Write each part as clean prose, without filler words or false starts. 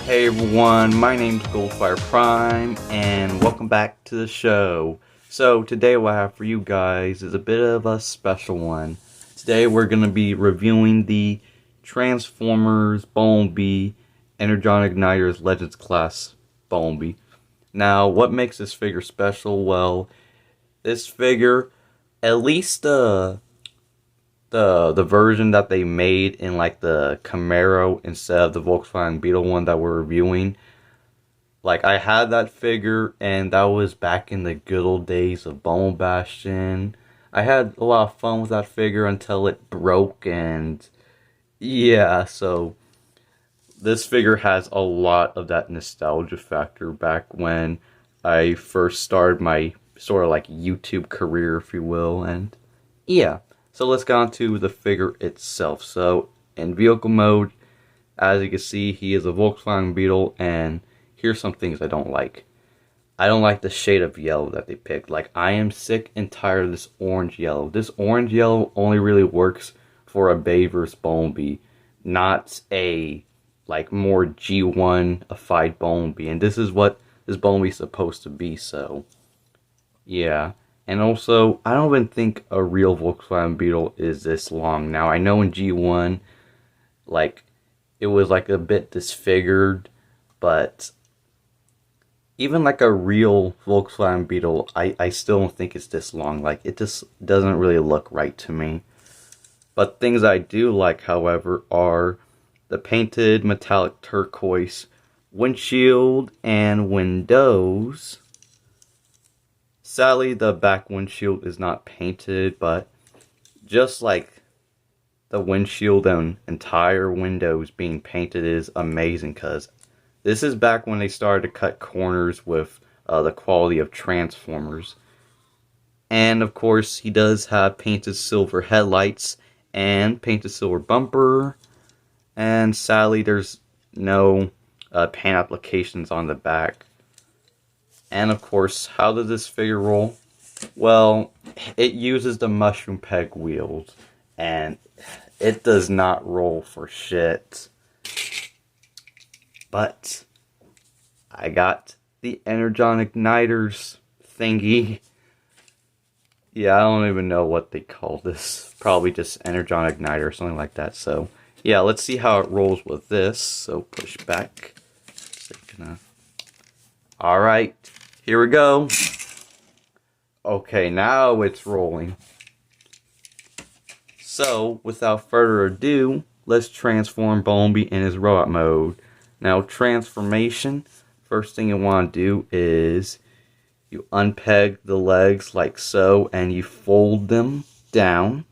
Hey everyone, my name's Goldfire Prime, and welcome back to the show. So today what I have for you guys is a bit of a special one. Today we're going to be reviewing the Transformers Bumblebee Energon Ignitors Legends class Bumblebee. Now, what makes this figure special? Well, this figure, at least the version that they made in like the Camaro instead of the Volkswagen Beetle one that we're reviewing. Like, I had that figure, and that was back in the good old days of Bone Bastion. I had a lot of fun with that figure until it broke, and yeah, so this figure has a lot of that nostalgia factor back when I first started my sort of like YouTube career, if you will, and yeah. So let's get on to the figure itself. So in vehicle mode, as you can see, he is a Volkswagen Beetle, and here's some things I don't like. I don't like the shade of yellow that they picked. Like, I am sick and tired of this orange yellow. This orange yellow only really works for a Bay vs. Bumblebee, not a like more G1-ified Bumblebee. And this is what this Bumblebee's supposed to be, so yeah. And also, I don't even think a real Volkswagen Beetle is this long. Now, I know in G1, like, it was like a bit disfigured, but even like a real Volkswagen Beetle, I still don't think it's this long. Like, it just doesn't really look right to me. But things I do like, however, are the painted metallic turquoise windshield and windows. Sadly, the back windshield is not painted, but just like the windshield and entire windows being painted is amazing, because this is back when they started to cut corners with the quality of Transformers. And of course, he does have painted silver headlights and painted silver bumper. And sadly, there's no paint applications on the back. And of course, how does this figure roll? Well, it uses the mushroom peg wheels, and it does not roll for shit. But I got the energon ignitors thingy. Yeah, I don't even know what they call this. Probably just energon igniter or something like that. So yeah, let's see how it rolls with this. So push back. Alright. Here we go. Okay, now it's rolling. So, without further ado, let's transform Bumblebee in his robot mode. Now, transformation, first thing you want to do is you unpeg the legs like so, and you fold them down.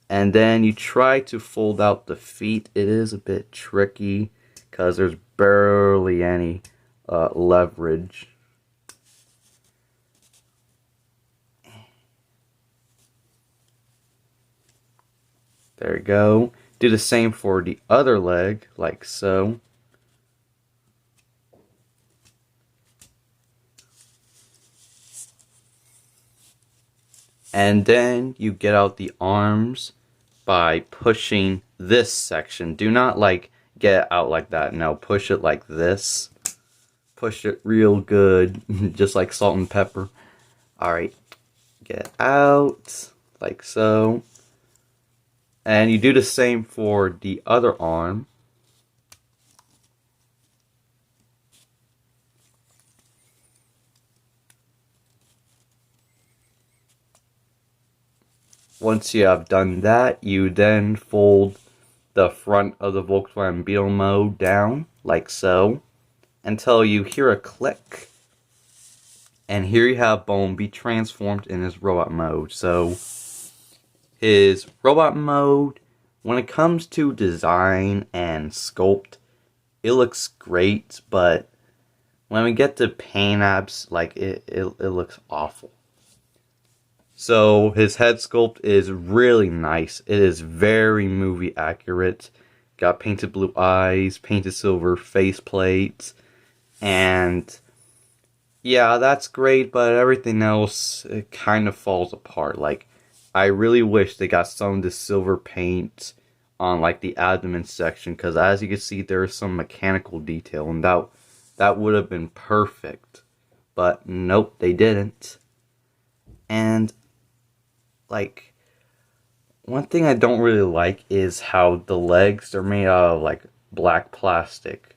And then you try to fold out the feet. It is a bit tricky because there's barely any leverage. There you go. Do the same for the other leg, like so. And then you get out the arms by pushing this section. Do not like get it out like that. No, push it like this. Push it real good, just like salt and pepper. Alright, get it out like so. And you do the same for the other arm. Once you have done that, you then fold the front of the Volkswagen Beetle mode down, like so, until you hear a click. And here you have Bumblebee transformed in his robot mode. So, his robot mode, when it comes to design and sculpt, it looks great, but when we get to paint apps, like, it looks awful. So his head sculpt is really nice. It is very movie accurate. Got painted blue eyes, painted silver faceplate, and yeah, that's great, but everything else, it kind of falls apart. Like, I really wish they got some of the silver paint on like the abdomen section, because as you can see there's some mechanical detail, and that would have been perfect. But nope, they didn't. And like, one thing I don't really like is how the legs are made out of like black plastic.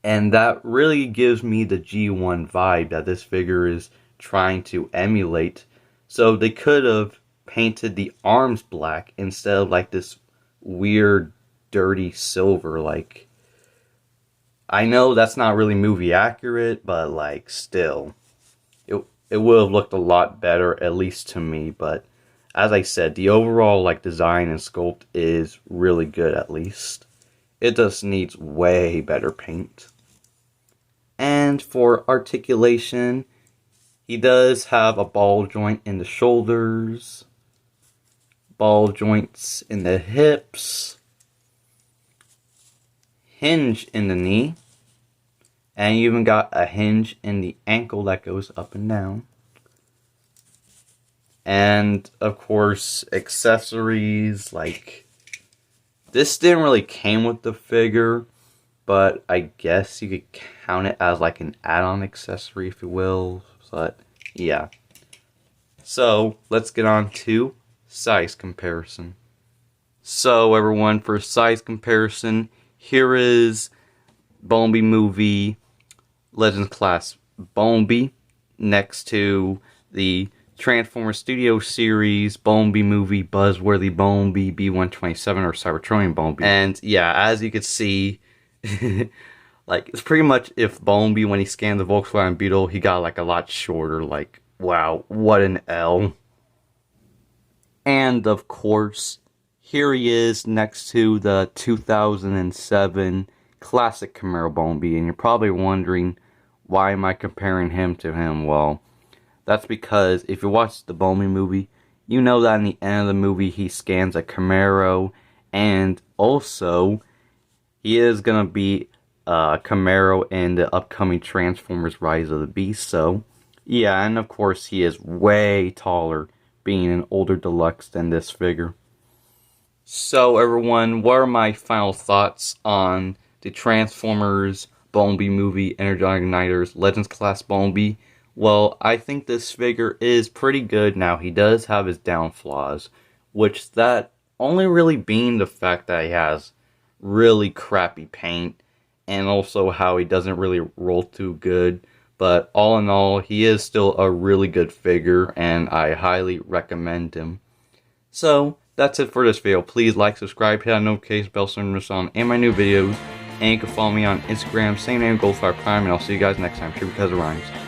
And that really gives me the G1 vibe that this figure is trying to emulate. So they could have painted the arms black instead of like this weird dirty silver. Like, I know that's not really movie accurate, but like still, it would have looked a lot better, at least to me. But as I said, the overall like design and sculpt is really good. At least it just needs way better paint. And for articulation, he does have a ball joint in the shoulders, ball joints in the hips, hinge in the knee, and you even got a hinge in the ankle that goes up and down. And of course, accessories, like, this didn't really came with the figure, but I guess you could count it as like an add-on accessory, if you will. But yeah. So let's get on to size comparison. So everyone, for size comparison, here is Bumblebee movie Legends Class Bumblebee next to the Transformers Studio Series Bumblebee movie Buzzworthy Bumblebee B127 or Cybertronian Bumblebee. And yeah, as you can see, like, it's pretty much if Bumblebee, when he scanned the Volkswagen Beetle, he got like a lot shorter. Like, wow, what an L. And of course, here he is next to the 2007 classic Camaro Bumblebee, and you're probably wondering, why am I comparing him to him? Well, that's because if you watch the Bumblebee movie, you know that in the end of the movie he scans a Camaro, and also he is going to be a Camaro in the upcoming Transformers Rise of the Beast. So yeah, and of course he is way taller, being an older deluxe than this figure. So everyone, what are my final thoughts on the Transformers Bumblebee movie Energon Ignitors Legends Class Bumblebee? Well, I think this figure is pretty good. Now, he does have his downfalls, which that only really being the fact that he has really crappy paint, and also how he doesn't really roll too good. But all in all, he is still a really good figure, and I highly recommend him. So that's it for this video. Please like, subscribe, hit that notification bell so you don't miss on any of my new videos. And you can follow me on Instagram, same name, Goldfire Prime, and I'll see you guys next time. True because it rhymes.